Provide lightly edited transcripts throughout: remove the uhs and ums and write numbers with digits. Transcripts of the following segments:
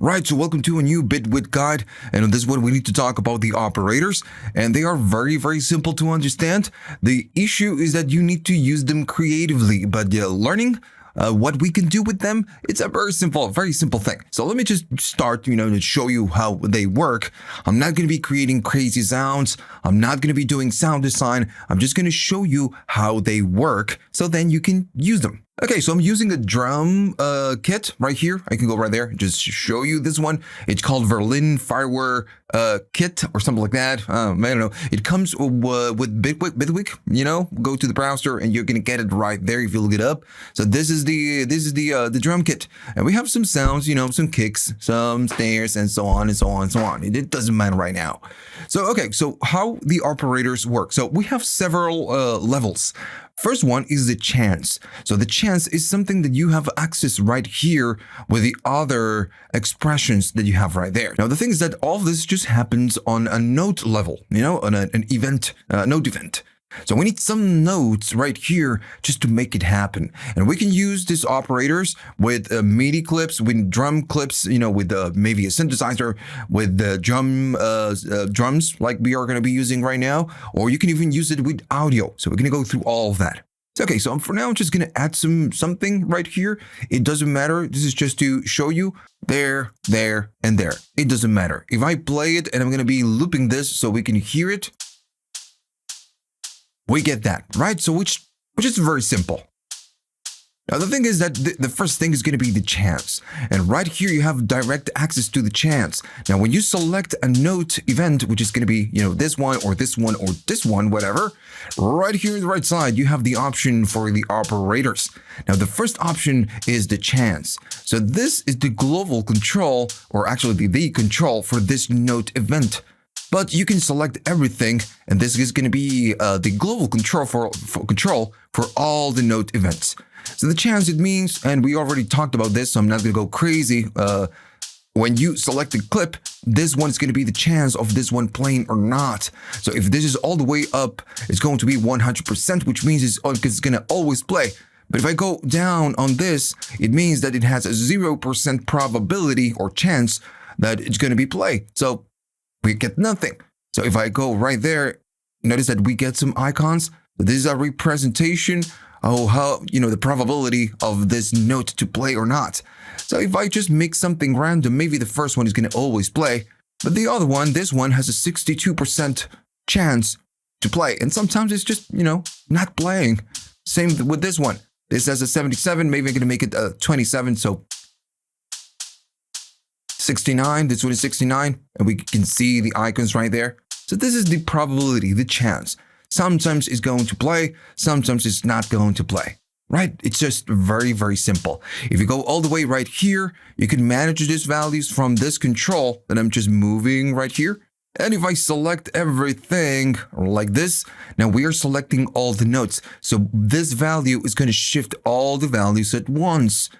Right, so welcome to a new Bitwig guide, and on this one we need to talk about the operators, and they are very simple to understand. The issue is that you need to use them creatively, but learning what we can do with them, it's a very simple thing. So let me just start, to show you how they work. I'm not going to be creating crazy sounds. I'm not going to be doing sound design. I'm just going to show you how they work, so then you can use them. Okay, so I'm using a drum kit right here. I can go right there, just show you this one. It's called Berlin Fireware kit or something like that. I don't know. It comes with Bitwig. Go to the browser and you're gonna get it right there if you look it up. So this is the drum kit, and we have some sounds, some kicks, some snares, and so on and so on and so on. It doesn't matter right now. So okay, so how the operators work. So we have several levels. First one is the chance. So the chance is something that you have access right here with the other expressions that you have right there. Now, the thing is that all of this just happens on a note level, on an event, note event. So we need some notes right here just to make it happen. And we can use these operators with MIDI clips, with drum clips, with maybe a synthesizer, with the drums like we are going to be using right now. Or you can even use it with audio. So we're going to go through all of that. Okay, so for now, I'm just going to add something right here. It doesn't matter. This is just to show you there, and there. It doesn't matter. If I play it and I'm going to be looping this so we can hear it, we get that, right? So which is very simple. Now, the thing is that the first thing is going to be the chance. And right here, you have direct access to the chance. Now, when you select a note event, which is going to be, this one or this one or this one, whatever, right here on the right side, you have the option for the operators. Now, the first option is the chance. So this is the global control, or actually the control for this note event. But you can select everything, and this is going to be the global control for all the note events. So the chance, it means, and we already talked about this, so I'm not going to go crazy. When you select a clip, this one is going to be the chance of this one playing or not. So if this is all the way up, it's going to be 100%, which means it's going to always play. But if I go down on this, it means that it has a 0% probability or chance that it's going to be played. So we get nothing. So if I go right there, notice that we get some icons. This is a representation of how, the probability of this note to play or not. So if I just make something random, maybe the first one is going to always play, but the other one, this one has a 62% chance to play. And sometimes it's just, not playing. Same with this one. This has a 77, maybe I'm going to make it a 27. So 69, this one is 69, and we can see the icons right there. So this is the probability, the chance. Sometimes it's going to play, sometimes it's not going to play, right? It's just very simple. If you go all the way right here, you can manage these values from this control that I'm just moving right here. And if I select everything like this, now we are selecting all the notes. So this value is going to shift all the values at once,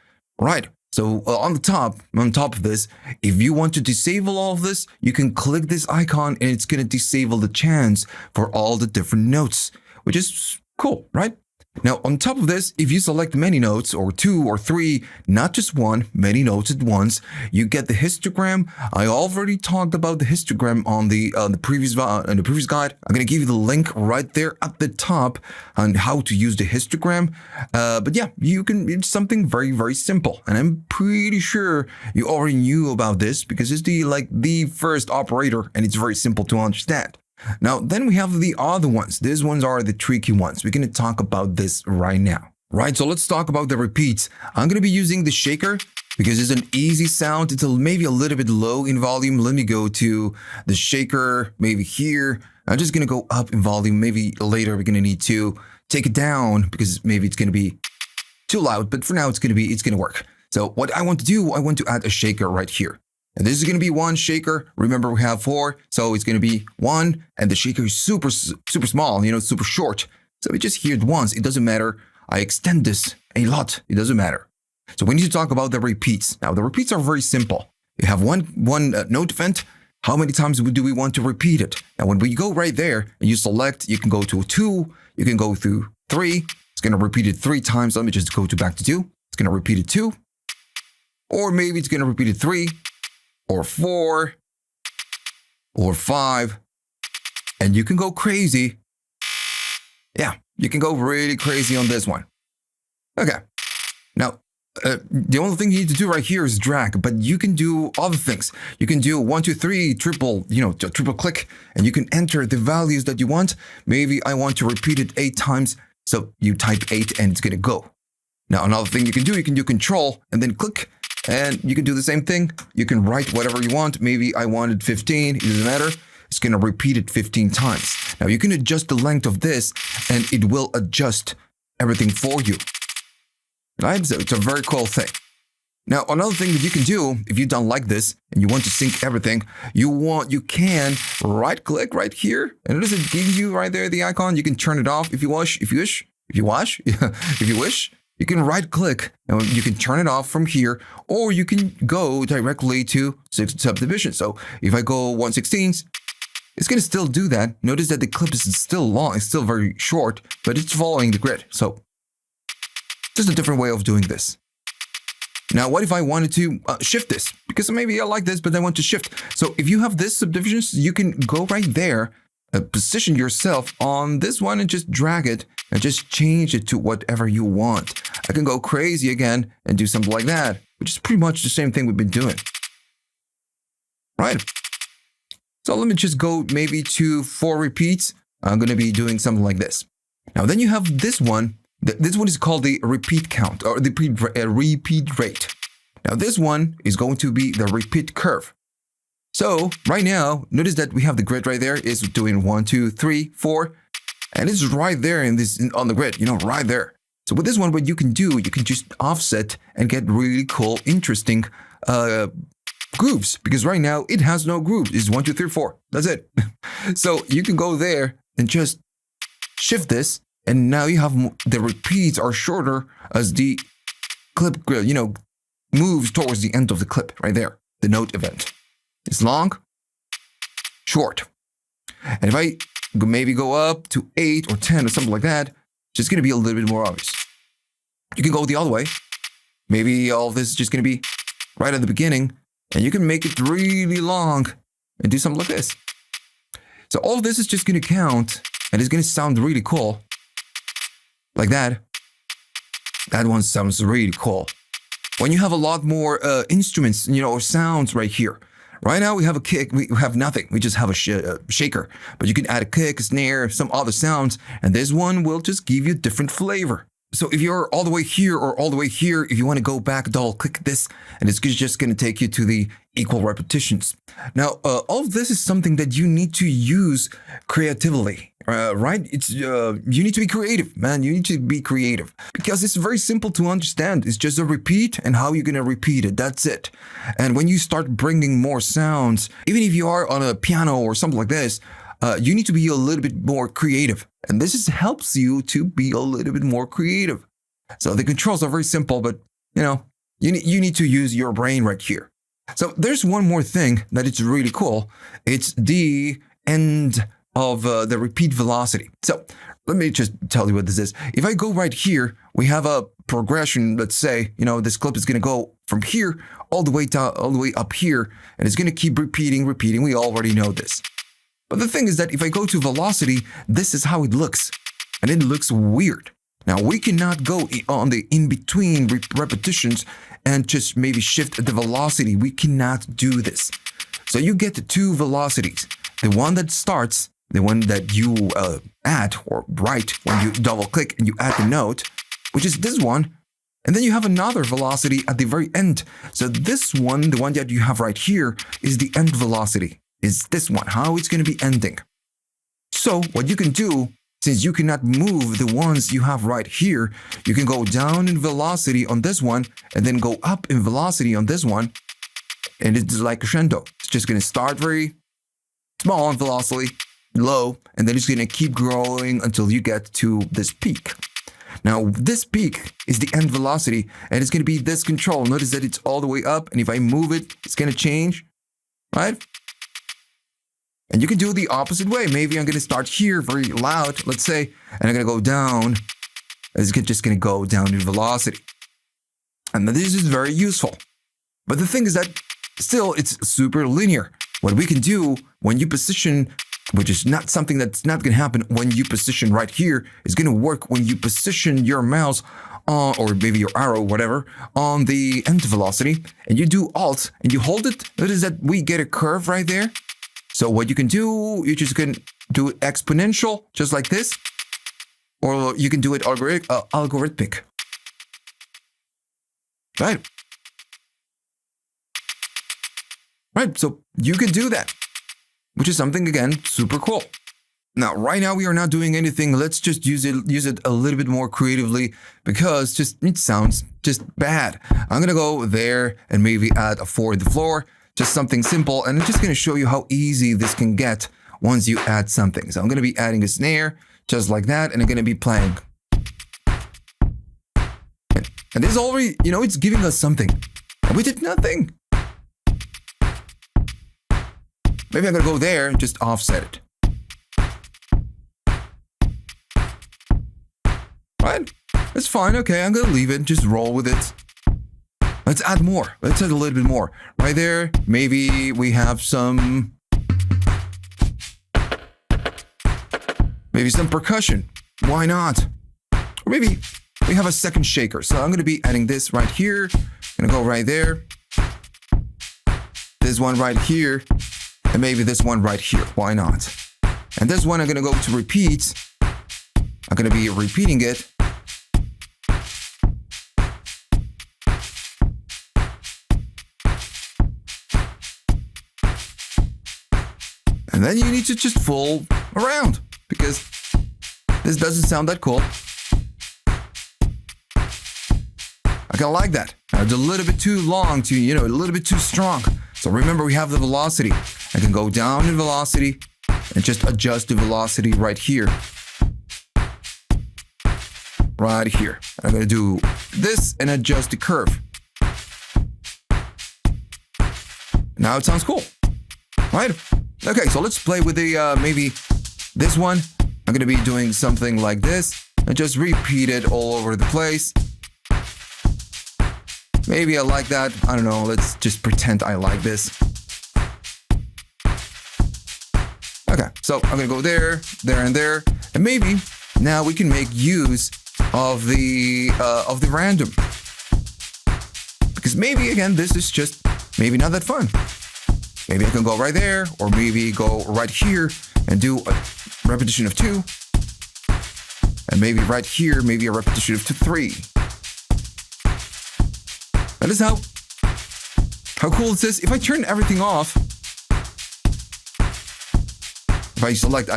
right? So on top of this, if you want to disable all of this, you can click this icon and it's going to disable the chance for all the different notes, which is cool, right? Now, on top of this, if you select many notes, or 2 or 3, not just one, many notes at once, you get the histogram. I already talked about the histogram on the previous guide. I'm going to give you the link right there at the top on how to use the histogram. But yeah, it's something very simple. And I'm pretty sure you already knew about this because it's the first operator and it's very simple to understand. Now, then we have the other ones. These ones are the tricky ones. We're going to talk about this right now. Right, so let's talk about the repeats. I'm going to be using the shaker because it's an easy sound. It's maybe a little bit low in volume. Let me go to the shaker, maybe here. I'm just going to go up in volume. Maybe later we're going to need to take it down because maybe it's going to be too loud. But for now, it's going to work. So what I want to do, I want to add a shaker right here. And this is going to be one shaker. Remember, we have 4, so it's going to be 1. And the shaker is super small, super short. So we just hear it once. It doesn't matter. I extend this a lot. It doesn't matter. So we need to talk about the repeats. Now, the repeats are very simple. You have one note event. How many times do we want to repeat it? Now, when we go right there and you select, you can go to 2. You can go through 3. It's going to repeat it 3 times. Let me just go back to 2. It's going to repeat it 2. Or maybe it's going to repeat it 3. or 4, or 5, and you can go crazy. Yeah, you can go really crazy on this one. Okay, now, the only thing you need to do right here is drag, but you can do other things. You can do 1, 2, 3, triple click, and you can enter the values that you want. Maybe I want to repeat it 8 times, so you type 8 and it's gonna go. Now, another thing you can do control and then click, and you can do the same thing. You can write whatever you want. Maybe I wanted 15, it doesn't matter. It's gonna repeat it 15 times. Now, you can adjust the length of this, and it will adjust everything for you. Right? So it's a very cool thing. Now, another thing that you can do, if you don't like this and you want to sync everything, you can right click right here. And notice it gives you right there the icon. You can turn it off if you wish. If you wish, you can right click and you can turn it off from here, or you can go directly to subdivision. So if I go 1/16, it's going to still do that. Notice that the clip is still long. It's still very short, but it's following the grid. So just a different way of doing this. Now, what if I wanted to shift this? Because maybe I like this, but I want to shift. So if you have this subdivisions, you can go right there, position yourself on this one and just drag it and just change it to whatever you want. I can go crazy again and do something like that, which is pretty much the same thing we've been doing. Right? So let me just go maybe to 4 repeats. I'm going to be doing something like this. Now, then you have this one. This one is called the repeat count, or the repeat rate. Now, this one is going to be the repeat curve. So right now, notice that we have the grid right there. It's doing 1, 2, 3, 4, and it's right there on the grid, right there. So with this one, what you can do, you can just offset and get really cool, interesting grooves, because right now it has no grooves. It's 1, 2, 3, 4. That's it. So you can go there and just shift this. And now you have the repeats are shorter as the clip, moves towards the end of the clip right there. The note event. It's long, short. And if I maybe go up to 8 or 10 or something like that, it's just going to be a little bit more obvious. You can go the other way. Maybe all of this is just going to be right at the beginning, and you can make it really long and do something like this. So all of this is just going to count, and it's going to sound really cool. Like that. That one sounds really cool. When you have a lot more instruments, or sounds right here. Right now we have a kick, we have nothing. We just have a shaker. But you can add a kick, a snare, some other sounds, and this one will just give you a different flavor. So if you're all the way here or all the way here, if you want to go back, double click this, and it's just going to take you to the equal repetitions. Now, all of this is something that you need to use creatively, right? You need to be creative, man. You need to be creative because it's very simple to understand. It's just a repeat and how you're going to repeat it. That's it. And when you start bringing more sounds, even if you are on a piano or something like this, you need to be a little bit more creative. And this helps you to be a little bit more creative. So the controls are very simple, but you need to use your brain right here. So there's one more thing that it's really cool. It's the end of the repeat velocity. So let me just tell you what this is. If I go right here, we have a progression. Let's say, this clip is going to go from here all the way down, all the way up here, and it's going to keep repeating. We already know this. But the thing is that if I go to velocity, this is how it looks. And it looks weird. Now, we cannot go on the in-between repetitions and just maybe shift the velocity. We cannot do this. So you get 2 velocities. The one that starts, the one that you add or write when you double click and you add the note, which is this one. And then you have another velocity at the very end. So this one, the one that you have right here, is the end velocity. Is this one, how it's going to be ending. So what you can do, since you cannot move the ones you have right here, you can go down in velocity on this one and then go up in velocity on this one. And it's like crescendo. It's just going to start very small in velocity, low, and then it's going to keep growing until you get to this peak. Now, this peak is the end velocity, and it's going to be this control. Notice that it's all the way up, and if I move it, it's going to change, right? And you can do it the opposite way. Maybe I'm going to start here very loud, let's say, and I'm going to go down. It's just going to go down in velocity. And this is very useful. But the thing is that still it's super linear. What we can do when you position, which is not something that's not going to happen when you position right here, is going to work when you position your mouse or maybe your arrow, whatever, on the end velocity, and you do Alt and you hold it. Notice that we get a curve right there. So what you can do, you just can do it exponential, just like this, or you can do it algorithmic. Right. Right, so you can do that, which is something, again, super cool. Now, right now we are not doing anything. Let's just use it a little bit more creatively because it sounds just bad. I'm gonna go there and maybe add a 4 in the floor, just something simple, and I'm just gonna show you how easy this can get once you add something. So I'm gonna be adding a snare just like that, and I'm gonna be playing. And this already, it's giving us something. And we did nothing. Maybe I'm gonna go there and just offset it. Right? That's fine. Okay, I'm gonna leave it. Just roll with it. Let's add more. Let's add a little bit more. Right there, maybe we have some percussion. Why not? Or maybe we have a second shaker. So I'm gonna be adding this right here. I'm gonna go right there. This one right here. And maybe this one right here. Why not? And this one I'm gonna go to repeat. I'm gonna be repeating it. And then you need to just fool around because this doesn't sound that cool. I kind of like that. Now, it's a little bit too long to, a little bit too strong. So remember, we have the velocity. I can go down in velocity and just adjust the velocity right here. Right here. I'm going to do this and adjust the curve. Now it sounds cool, right? Okay, so let's play with the, maybe this one. I'm going to be doing something like this and just repeat it all over the place. Maybe I like that. I don't know. Let's just pretend I like this. Okay, so I'm going to go there, there, and there. And maybe now we can make use of the random. Because maybe, again, this is just maybe not that fun. Maybe I can go right there, or maybe go right here and do a repetition of 2. And maybe right here, maybe a repetition of 3. That is how cool is this? If I turn everything off, if I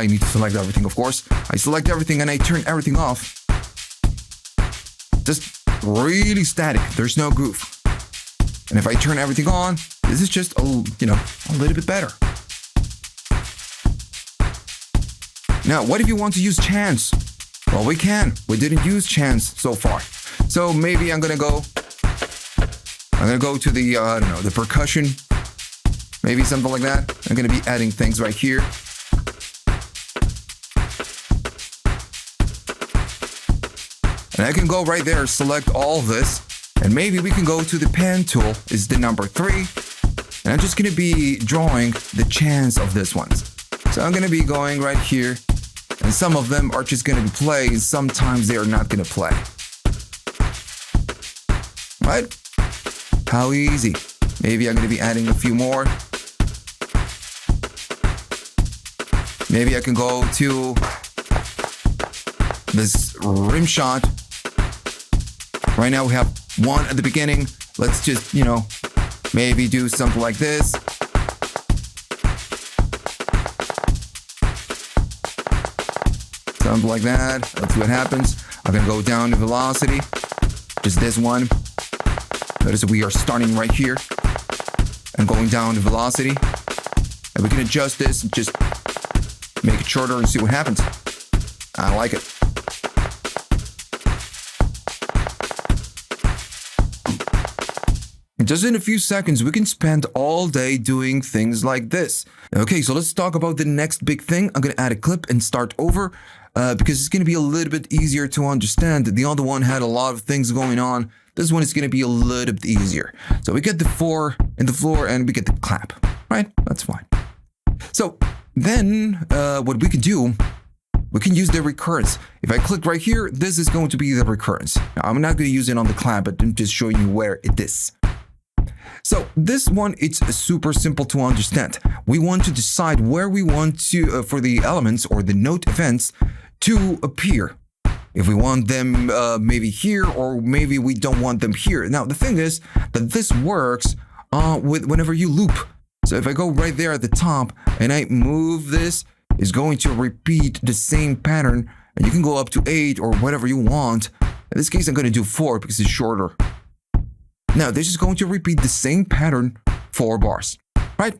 need to select everything, of course. I select everything and I turn everything off. Just really static. There's no groove. And if I turn everything on, this is just a little bit better. Now, what if you want to use chance? Well, we can. We didn't use chance so far. So maybe I'm gonna go to the the percussion. Maybe something like that. I'm gonna be adding things right here. And I can go right there, select all this, and maybe we can go to the pen tool, is the number 3, and I'm just gonna be drawing the chance of this one. So I'm gonna be going right here, and some of them are just gonna play, and sometimes they are not gonna play. Right? How easy. Maybe I'm gonna be adding a few more. Maybe I can go to this rim shot. Right now we have 1 at the beginning. Let's just, maybe do something like this. Something like that. Let's see what happens. I'm gonna go down to velocity. Just this one. Notice that we are starting right here and going down to velocity. And we can adjust this and just make it shorter and see what happens. I like it. Just in a few seconds, we can spend all day doing things like this. Okay, so let's talk about the next big thing. I'm going to add a clip and start over because it's going to be a little bit easier to understand. The other one had a lot of things going on This one is going to be a little bit easier. So we get the 4 in the floor and we get the clap, right? That's fine. So then what we can do, we can use the recurrence. If I click right here, this is going to be the recurrence. Now, I'm not going to use it on the clap, but I'm just showing you where it is. So this one, it's super simple to understand. We want to decide where we want to, for the elements or the note events to appear. If we want them maybe here, or maybe we don't want them here. Now, the thing is that this works with whenever you loop. So if I go right there at the top and I move this, it's going to repeat the same pattern. And you can go up to 8 or whatever you want. In this case, I'm going to do 4 because it's shorter. Now, this is going to repeat the same pattern 4 bars, right?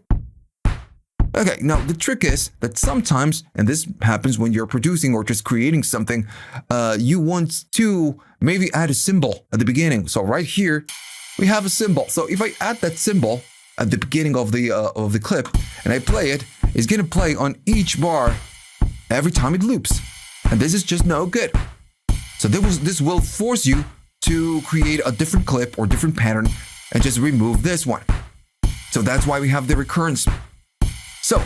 Okay, now the trick is that sometimes, and this happens when you're producing or just creating something, you want to maybe add a symbol at the beginning. So right here, we have a symbol. So if I add that symbol at the beginning of the clip and I play it, it's going to play on each bar every time it loops. And this is just no good. So this will force you to create a different clip or different pattern and just remove this one. So that's why we have the recurrence. So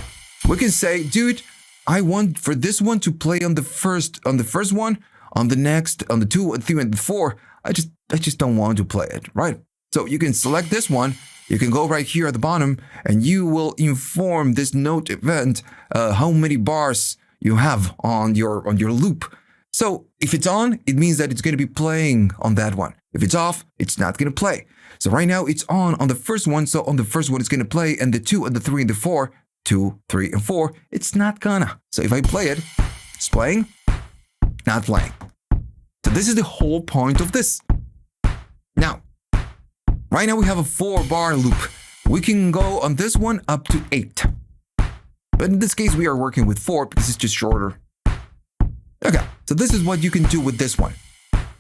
we can say, dude, I want for this one to play on the first one, on the next, on the 2 and 3 and the 4. I just don't want to play it, right? So you can select this one. You can go right here at the bottom and you will inform this note event how many bars you have on your loop. So if it's on, it means that it's going to be playing on that one. If it's off, it's not going to play. So right now it's on the first one. So on the first one, it's going to play, and the 2 and the 3 and the 4, 2, 3, and 4, it's not gonna. So if I play it, it's playing, not playing. So this is the whole point of this. Now, right now we have a 4-bar loop. We can go on this one up to 8. But in this case, we are working with 4 because it's just shorter. Okay, so this is what you can do with this one.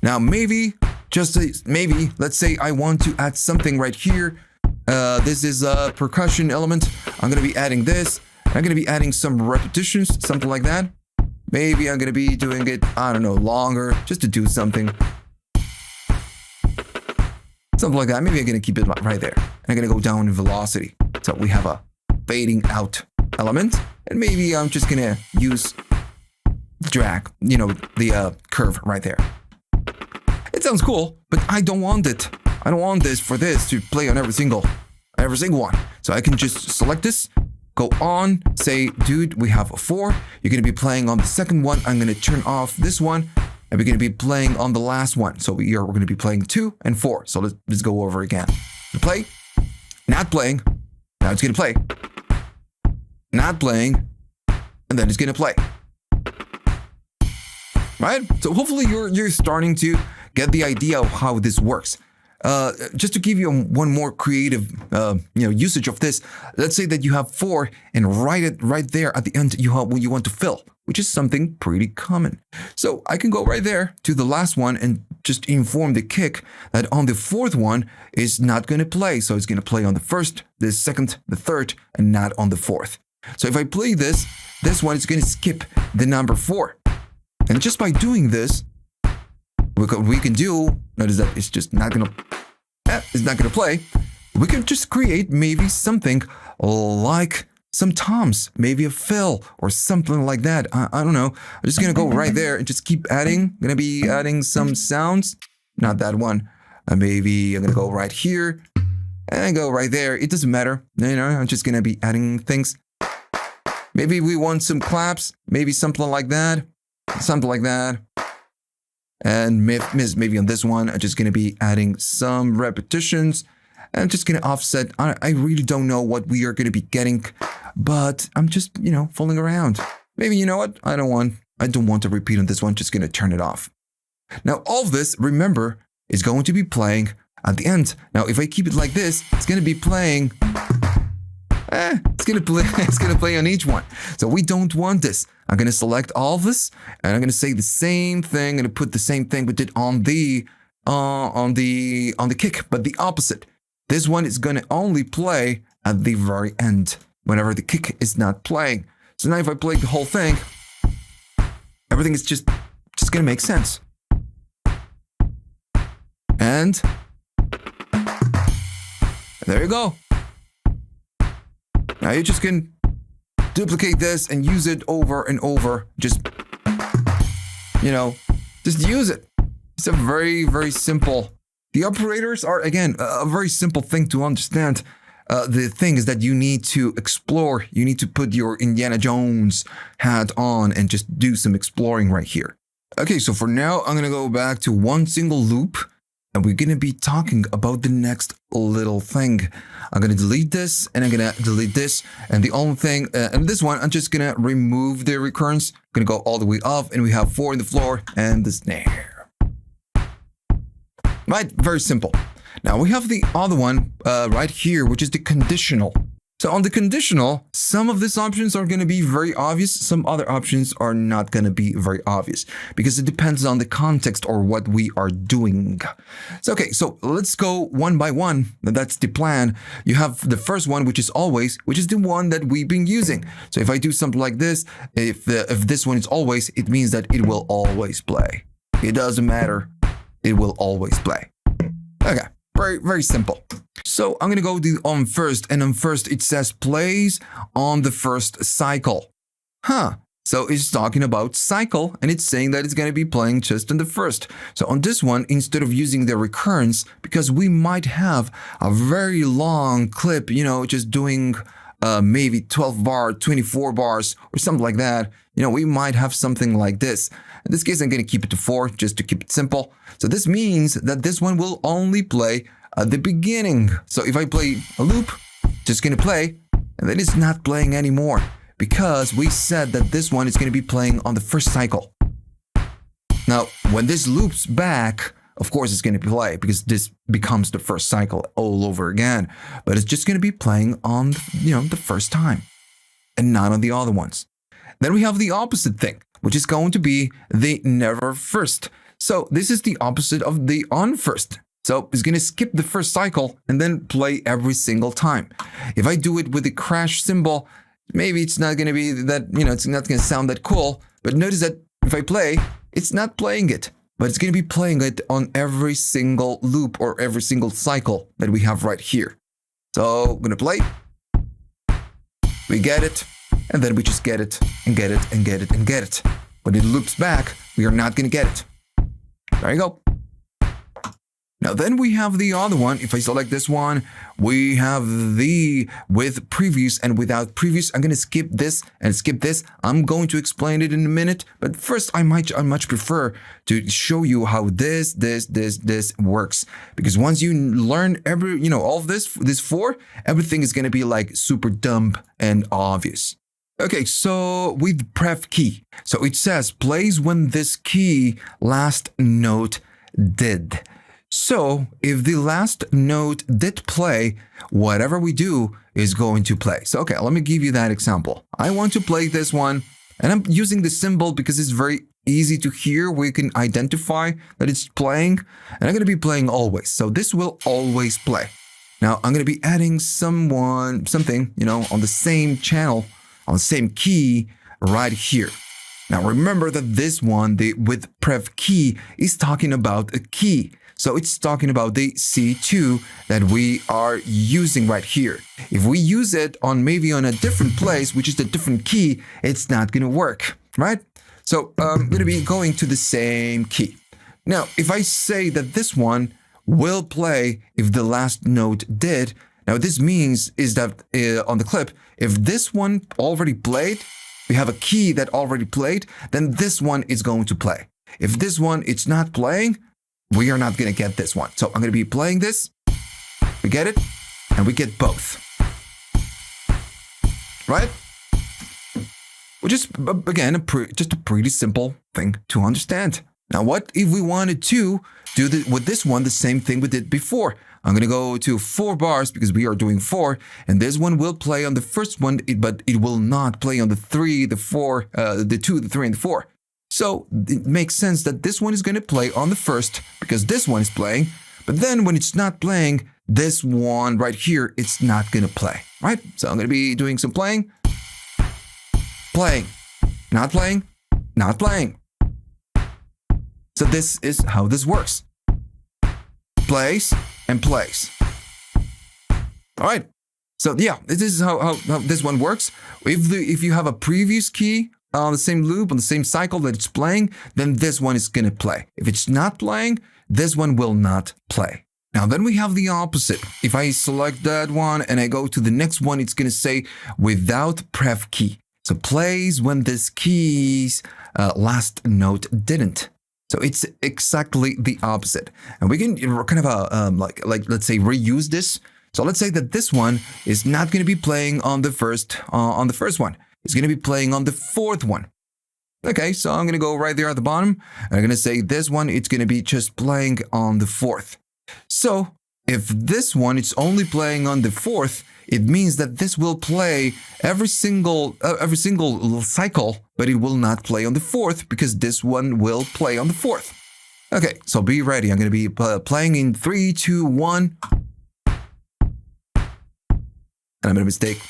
Now, maybe, let's say I want to add something right here. This is a percussion element. I'm going to be adding this. I'm going to be adding some repetitions, something like that. Maybe I'm going to be doing it, I don't know, longer, just to do something. Something like that. Maybe I'm going to keep it right there. And I'm going to go down in velocity. So we have a fading out element. And maybe I'm just going to use drag, the curve right there. It sounds cool, but I don't want it. I don't want this to play on every single one. So I can just select this, go on, say, dude, we have a 4. You're going to be playing on the second one. I'm going to turn off this one, and we're going to be playing on the last one. So we're going to be playing 2 and 4. So let's go over again. Play, not playing. Now it's going to play. Not playing, and then it's going to play. Right? So hopefully you're starting to get the idea of how this works. Just to give you one more creative, usage of this. Let's say that you have 4, and right there at the end you have what you want to fill, which is something pretty common. So I can go right there to the last one and just inform the kick that on the 4th one is not going to play. So it's going to play on the 1st, the 2nd, the 3rd, and not on the 4th. So if I play this one is going to skip the number 4. And just by doing this, what we can do, notice that it's just not gonna play. We can just create maybe something like some toms, maybe a fill or something like that. I don't know. I'm just gonna go right there and just keep adding. I'm gonna be adding some sounds. Not that one. Maybe I'm gonna go right here and go right there. It doesn't matter. I'm just gonna be adding things. Maybe we want some claps. Maybe something like that. Something like that. And maybe on this one, I'm just going to be adding some repetitions. And I'm just going to offset. I really don't know what we are going to be getting, but I'm just, fooling around. Maybe, you know what? I don't want to repeat on this one. Just going to turn it off. Now, all of this, remember, is going to be playing at the end. Now, if I keep it like this, it's going to be playing. It's gonna play on each one. So we don't want this. I'm gonna select all of this, and I'm gonna say the same thing. I'm gonna put the same thing we did on the kick, but the opposite. This one is gonna only play at the very end, whenever the kick is not playing. So now if I play the whole thing, everything is just gonna make sense. And there you go. Now you just can duplicate this and use it over and over. Just use it. It's a very, very simple. The operators are, again, a very simple thing to understand. The thing is that you need to explore. You need to put your Indiana Jones hat on and just do some exploring right here. Okay, so for now, I'm going to go back to one single loop. And we're going to be talking about the next little thing. I'm going to delete this and I'm going to delete this. And the only thing, and this one, I'm just going to remove the recurrence. I'm going to go all the way off and we have 4 in the floor and the snare. Right, very simple. Now we have the other one right here, which is the conditional. So on the conditional, some of these options are going to be very obvious. Some other options are not going to be very obvious because it depends on the context or what we are doing. So, okay, so let's go one by one. That's the plan. You have the first one, which is always, which is the one that we've been using. So if I do something like this, if this one is always, it means that it will always play. It doesn't matter. It will always play. Okay, very, very simple. So I'm going to go do on first, and on first it says plays on the first cycle. So it's talking about cycle, and it's saying that it's going to be playing just on the first. So on this one, instead of using the recurrence, because we might have a very long clip, just doing maybe 12 bar, 24 bars, or something like that, we might have something like this. In this case, I'm going to keep it to 4, just to keep it simple. So this means that this one will only play at the beginning. So if I play a loop, just going to play, and then it's not playing anymore because we said that this one is going to be playing on the first cycle. Now, when this loops back, of course it's going to play because this becomes the first cycle all over again. But it's just going to be playing on, the first time and not on the other ones. Then we have the opposite thing, which is going to be the never first. So this is the opposite of the on first. So it's going to skip the first cycle and then play every single time. If I do it with the crash symbol, maybe it's not going to be that, it's not going to sound that cool. But notice that if I play, it's not playing it, but it's going to be playing it on every single loop or every single cycle that we have right here. So I'm going to play. We get it, and then we just get it and get it and get it and get it. When it loops back, we are not going to get it. There you go. Now then we have the other one. If I select this one, we have the with previous and without previous. I'm going to skip this and skip this. I'm going to explain it in a minute. But first, I much prefer to show you how this works. Because once you learn all of this 4, everything is going to be like super dumb and obvious. Okay, so with prev key. So it says plays when this key last note did. So if the last note did play, whatever we do is going to play. So, okay, let me give you that example. I want to play this one, and I'm using the symbol because it's very easy to hear. We can identify that it's playing, and I'm going to be playing always. So this will always play. Now, I'm going to be adding something, on the same channel, on the same key right here. Now, remember that this one, the with prev key, is talking about a key. So it's talking about the C2 that we are using right here. If we use it maybe on a different place, which is the different key, it's not going to work, right? So I'm going to be going to the same key. Now, if I say that this one will play if the last note did, now this means is that on the clip, if this one already played, we have a key that already played, then this one is going to play. If this one it's not playing, we are not going to get this one. So I'm going to be playing this. We get it, and we get both. Right? Which is, again, just a pretty simple thing to understand. Now, what if we wanted to do with this one the same thing we did before? I'm going to go to 4 bars because we are doing 4, and this one will play on the first one, but it will not play on the 3, the 4, the 2, the 3, and the 4. So it makes sense that this one is going to play on the first because this one is playing. But then when it's not playing, this one right here, it's not going to play, right? So I'm going to be doing some playing, not playing, not playing. So this is how this works. plays, and plays. All right. So yeah, this is how this one works. If you have a previous key on the same loop, on the same cycle that it's playing, then this one is going to play. If it's not playing, this one will not play. Now then we have the opposite. If I select that one and I go to the next one, it's going to say without prev key. So plays when this key's last note didn't. So it's exactly the opposite. And we can kind of like let's say reuse this. So let's say that this one is not going to be playing on the first one. It's going to be playing on the fourth one. Okay, so I'm going to go right there at the bottom. And I'm going to say this one, it's going to be just playing on the fourth. So if this one is only playing on the fourth, it means that this will play every single cycle, but it will not play on the fourth because this one will play on the fourth. Okay, so be ready. I'm going to be playing in 3, 2, 1. And I made a mistake.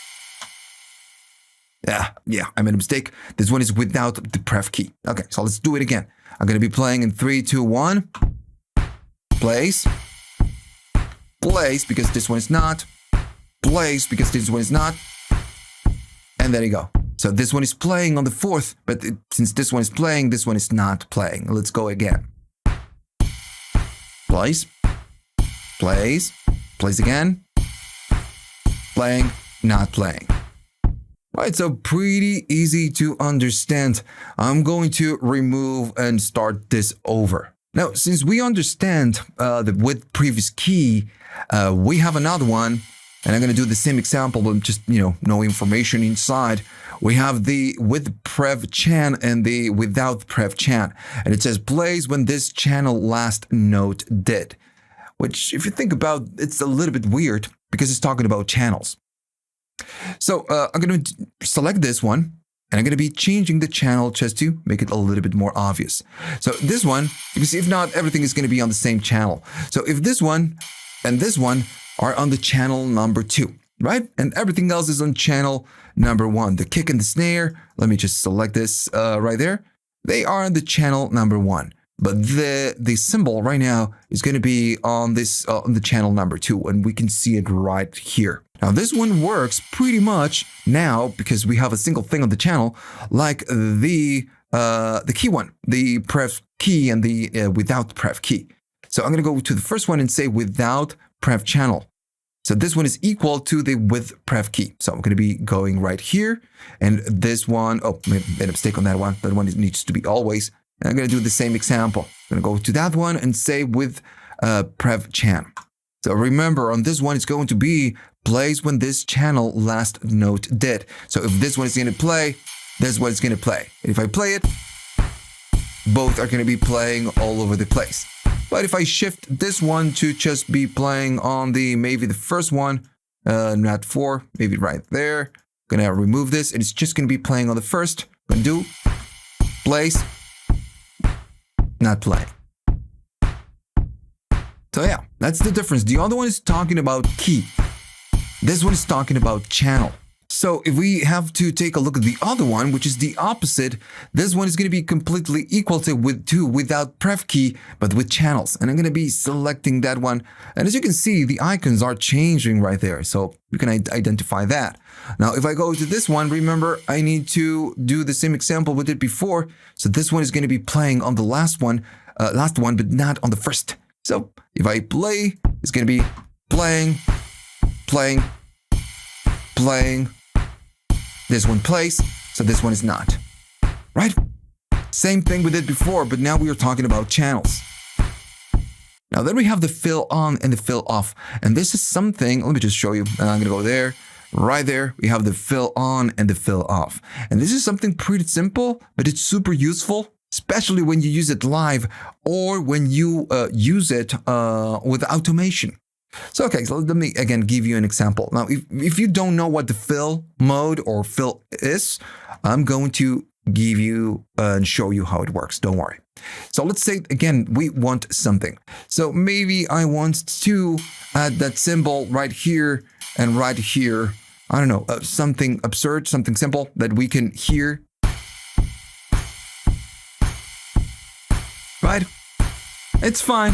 Yeah, I made a mistake. This one is without the prev key. Okay, so let's do it again. I'm going to be playing in 3, 2, 1. Plays. Plays because this one is not. Plays because this one is not. And there you go. So this one is playing on the fourth, but since this one is playing, this one is not playing. Let's go again. Plays. Plays. Plays again. Playing, not playing. Right, so pretty easy to understand. I'm going to remove and start this over. Now, since we understand the with previous key, we have another one, and I'm going to do the same example, but just, no information inside. We have the with prev chan and the without prev chan. And it says plays when this channel last note did. Which, if you think about, it's a little bit weird because it's talking about channels. So I'm going to select this one, and I'm going to be changing the channel just to make it a little bit more obvious. So this one, because if not, everything is going to be on the same channel. So if this one and this one are on the channel number 2, right? And everything else is on channel number 1. The kick and the snare, let me just select this right there. They are on the channel number 1. But the symbol right now is going to be on this on the channel number 2, and we can see it right here. Now this one works pretty much now because we have a single thing on the channel, like the key one, the prev key and the without prev key. So I'm going to go to the first one and say without prev channel. So this one is equal to the with prev key. So I'm going to be going right here, and this one, made a mistake on that one. That one needs to be always. And I'm going to do the same example. I'm going to go to that one and say with prev chan. So remember, on this one, it's going to be plays when this channel last note did. So if this one is going to play, this one is going to play. And if I play it, both are going to be playing all over the place. But if I shift this one to just be playing on maybe the first one, not 4, maybe right there. I'm going to remove this, and it's just going to be playing on the first. I'm going to do plays, not playing. So yeah, that's the difference. The other one is talking about key. This one is talking about channel. So if we have to take a look at the other one, which is the opposite, this one is going to be completely equal to without prev key, but with channels. And I'm going to be selecting that one. And as you can see, the icons are changing right there. So you can identify that. Now, if I go to this one, remember, I need to do the same example we did before. So this one is going to be playing on the last one, but not on the first. So if I play, it's going to be playing, playing, playing. This one plays, so this one is not. Right? Same thing we did before, but now we are talking about channels. Now then we have the fill on and the fill off. And this is something, let me just show you. I'm going to go there. Right there, we have the fill on and the fill off. And this is something pretty simple, but it's super useful, especially when you use it live or when you use it with automation. So, okay, so let me again give you an example. Now, if you don't know what the fill mode or fill is, I'm going to give you and show you how it works. Don't worry. So let's say, again, we want something. So maybe I want to add that symbol right here and right here. I don't know, something absurd, something simple that we can hear. Right? It's fine.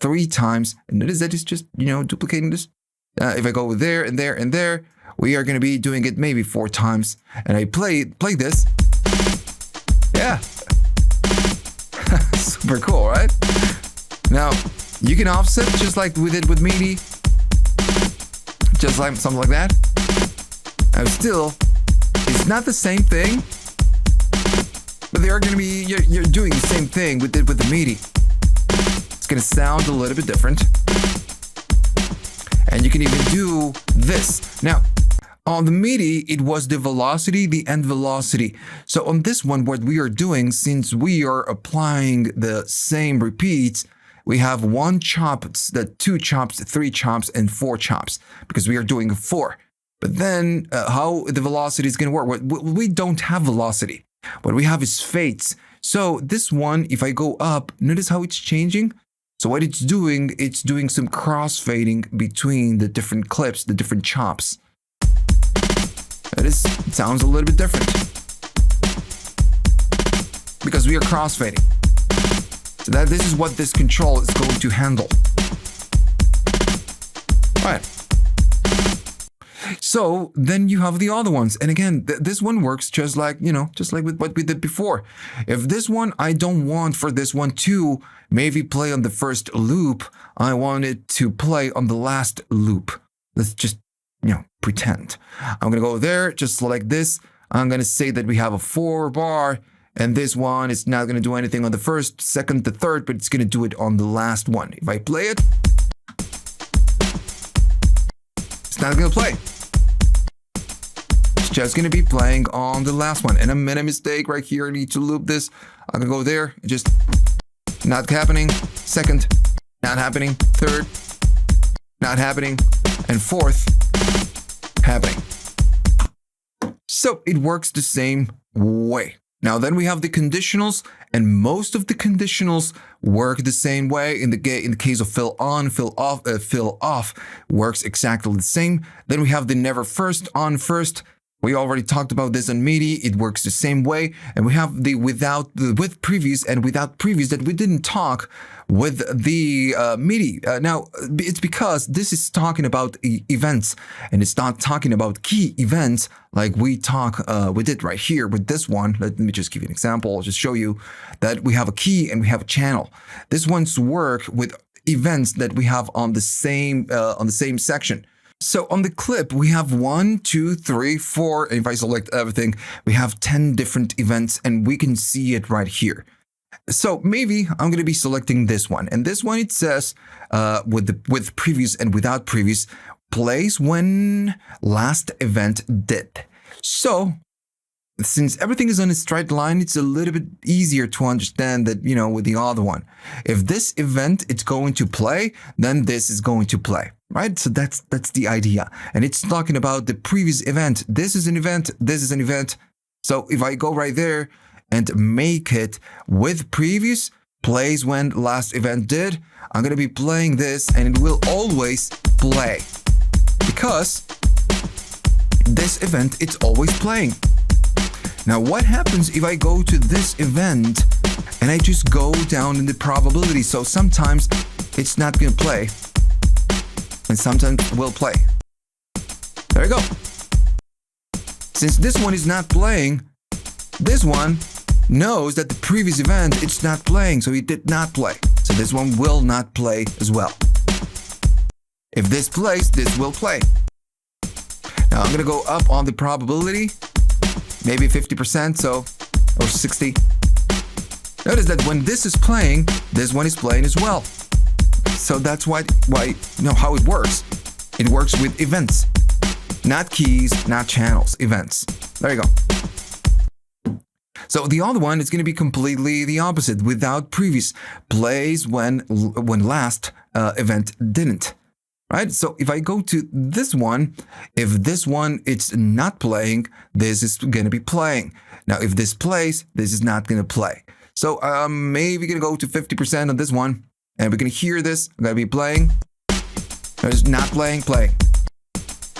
3 times. And notice that it's just, duplicating this. If I go there and there and there, we are going to be doing it maybe 4 times. And I play this. Yeah. Super cool, right? Now, you can offset just like we did with MIDI. Just like something like that. Now still, it's not the same thing. But they are going to be, you're doing the same thing we did with the MIDI. It's going to sound a little bit different. And you can even do this. Now, on the MIDI, it was the velocity, the end velocity. So on this one, what we are doing, since we are applying the same repeats, we have 1 chop, 2 chops, 3 chops, and 4 chops, because we are doing 4. But then how the velocity is going to work? We don't have velocity. What we have is fades. So this one, if I go up, notice how it's changing? So what it's doing some crossfading between the different clips, the different chops. It sounds a little bit different. Because we are crossfading. So this is what this control is going to handle. All right. So then you have the other ones. And again, this one works just like with what we did before. If this one, I don't want for this one to maybe play on the first loop, I want it to play on the last loop. Let's just, pretend. I'm going to go there, just select this. I'm going to say that we have a 4 bar, and this one is not going to do anything on the first, second, the third, but it's going to do it on the last one. If I play it, it's not going to play. It's just going to be playing on the last one. And I made a mistake right here. I need to loop this. I'm going to go there. Just not happening. Second, not happening. Third, not happening. And fourth, happening. So it works the same way. Now then we have the conditionals, and most of the conditionals work the same way. In the case of fill on, fill off works exactly the same. Then we have the never first, on first. We already talked about this on MIDI. It works the same way. And we have the with previous and without previous that we didn't talk with the MIDI. Now, it's because this is talking about events, and it's not talking about key events like we did right here with this one. Let me just give you an example. I'll just show you that we have a key and we have a channel. This one's work with events that we have on the same section. So on the clip, we have 1, 2, 3, 4, and if I select everything, we have 10 different events, and we can see it right here. So maybe I'm going to be selecting this one, and this one, it says with previous and without previous, plays when last event did. So since everything is on a straight line, it's a little bit easier to understand that, with the other one. If this event it's going to play, then this is going to play, right? So that's the idea. And it's talking about the previous event. This is an event. This is an event. So if I go right there and make it with previous, plays when last event did, I'm going to be playing this, and it will always play. Because this event, it's always playing. Now, what happens if I go to this event and I just go down in the probability? So sometimes it's not going to play, and sometimes it will play. There you go. Since this one is not playing, this one knows that the previous event, it's not playing, so it did not play. So this one will not play as well. If this plays, this will play. Now I'm going to go up on the probability. Maybe 50%, or 60. Notice that when this is playing, this one is playing as well. So that's why how it works. It works with events, not keys, not channels, events. There you go. So the other one is going to be completely the opposite. Without previous, plays when last event didn't. Right? So if I go to this one, if this one it's not playing, this is going to be playing. Now, if this plays, this is not going to play. So maybe going to go to 50% on this one, and we're going to hear this. I'm going to be playing. There's not playing, playing.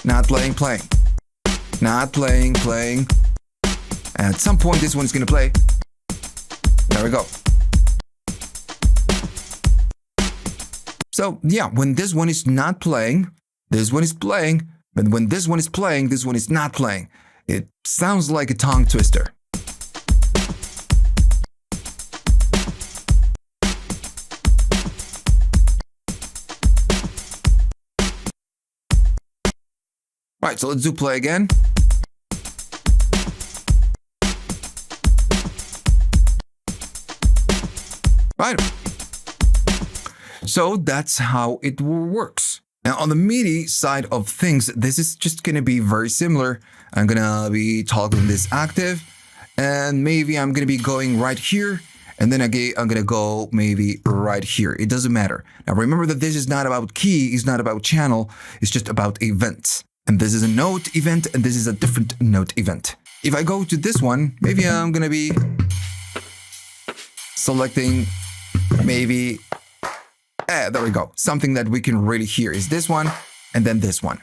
Not playing, playing. Not playing, playing. And at some point, this one is going to play. There we go. So yeah, when this one is not playing, this one is playing. But when this one is playing, this one is not playing. It sounds like a tongue twister. Right, so let's do play again. Right. So that's how it works. Now, on the MIDI side of things, this is just going to be very similar. I'm going to be toggling this active, and maybe I'm going to be going right here, and then again, I'm going to go maybe right here. It doesn't matter. Now, remember that this is not about key, it's not about channel, it's just about events. And this is a note event, and this is a different note event. If I go to this one, maybe I'm going to be selecting maybe, there we go. Something that we can really hear is this one and then this one.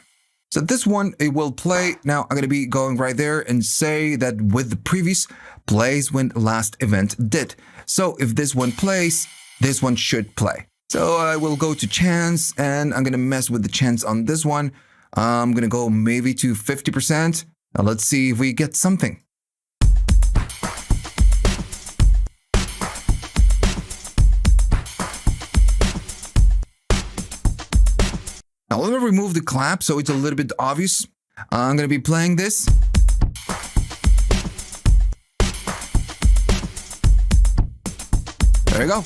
So this one, it will play. Now I'm going to be going right there and say that with the previous plays when last event did. So if this one plays, this one should play. So I will go to chance and I'm going to mess with the chance on this one. I'm going to go maybe to 50%. Now let's see if we get something. Now let me remove the clap so it's a little bit obvious. I'm going to be playing this. There you go.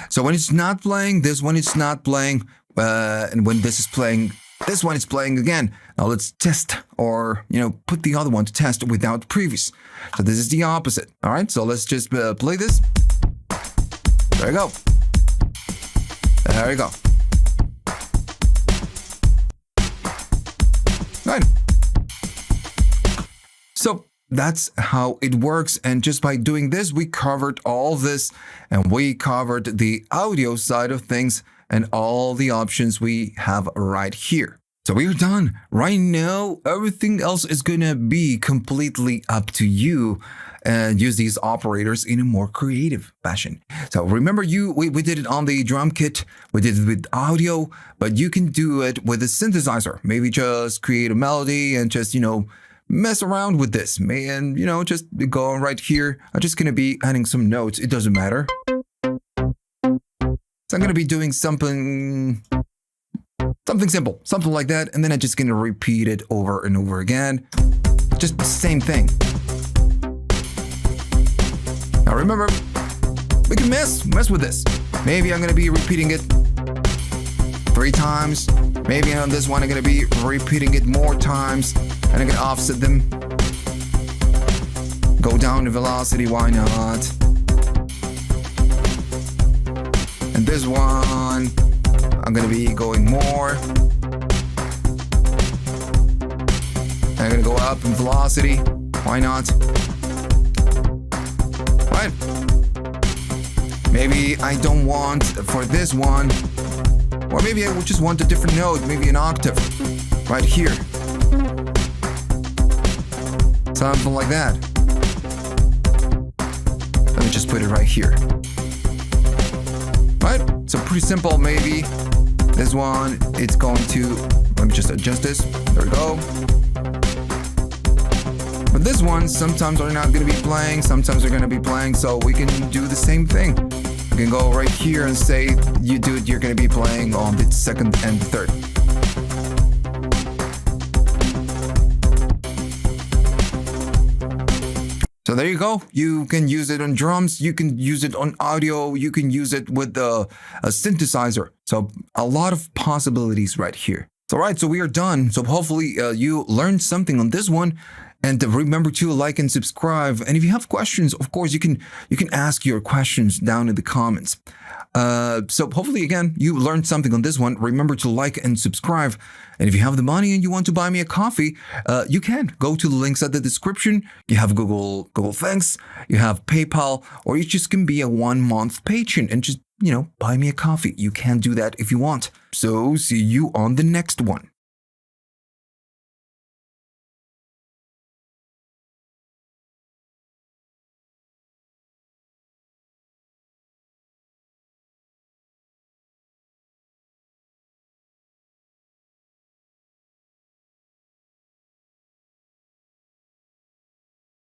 So when it's not playing, this one is not playing. And when this is playing, this one is playing again. Now let's test or, put the other one to test without previous. So this is the opposite. All right, so let's just play this. There you go. There you go. Right. So that's how it works. And just by doing this, we covered all this and we covered the audio side of things and all the options we have right here. So we're done. Right now, everything else is going to be completely up to you and use these operators in a more creative fashion. So remember, we did it on the drum kit, we did it with audio, but you can do it with a synthesizer. Maybe just create a melody and just, mess around with this. And, just go right here. I'm just going to be adding some notes. It doesn't matter. So I'm going to be doing something simple, something like that. And then I'm just going to repeat it over and over again. Just the same thing. Now remember, we can mess with this. Maybe I'm going to be repeating it 3 times. Maybe on this one, I'm going to be repeating it more times. And I'm going to offset them. Go down the velocity, why not? And this one, I'm going to be going more. And I'm going to go up in velocity, why not? Right? Maybe I don't want for this one, or maybe I just want a different note, maybe an octave right here. Something like that. Let me just put it right here. Right? So pretty simple, maybe. This one, it's going to, let me just adjust this. There we go. But this one, sometimes we're not going to be playing, sometimes we're going to be playing, so we can do the same thing. We can go right here and say, you're going to be playing on the second and the third. So there you go. You can use it on drums, you can use it on audio, you can use it with a synthesizer. So a lot of possibilities right here. All right, so we are done. So hopefully you learned something on this one. And remember to like and subscribe. And if you have questions, of course, you can ask your questions down in the comments. So hopefully, again, you learned something on this one. Remember to like and subscribe. And if you have the money and you want to buy me a coffee, you can go to the links at the description. You have Google Thanks, you have PayPal, or you just can be a 1-month patron and just, buy me a coffee. You can do that if you want. So see you on the next one.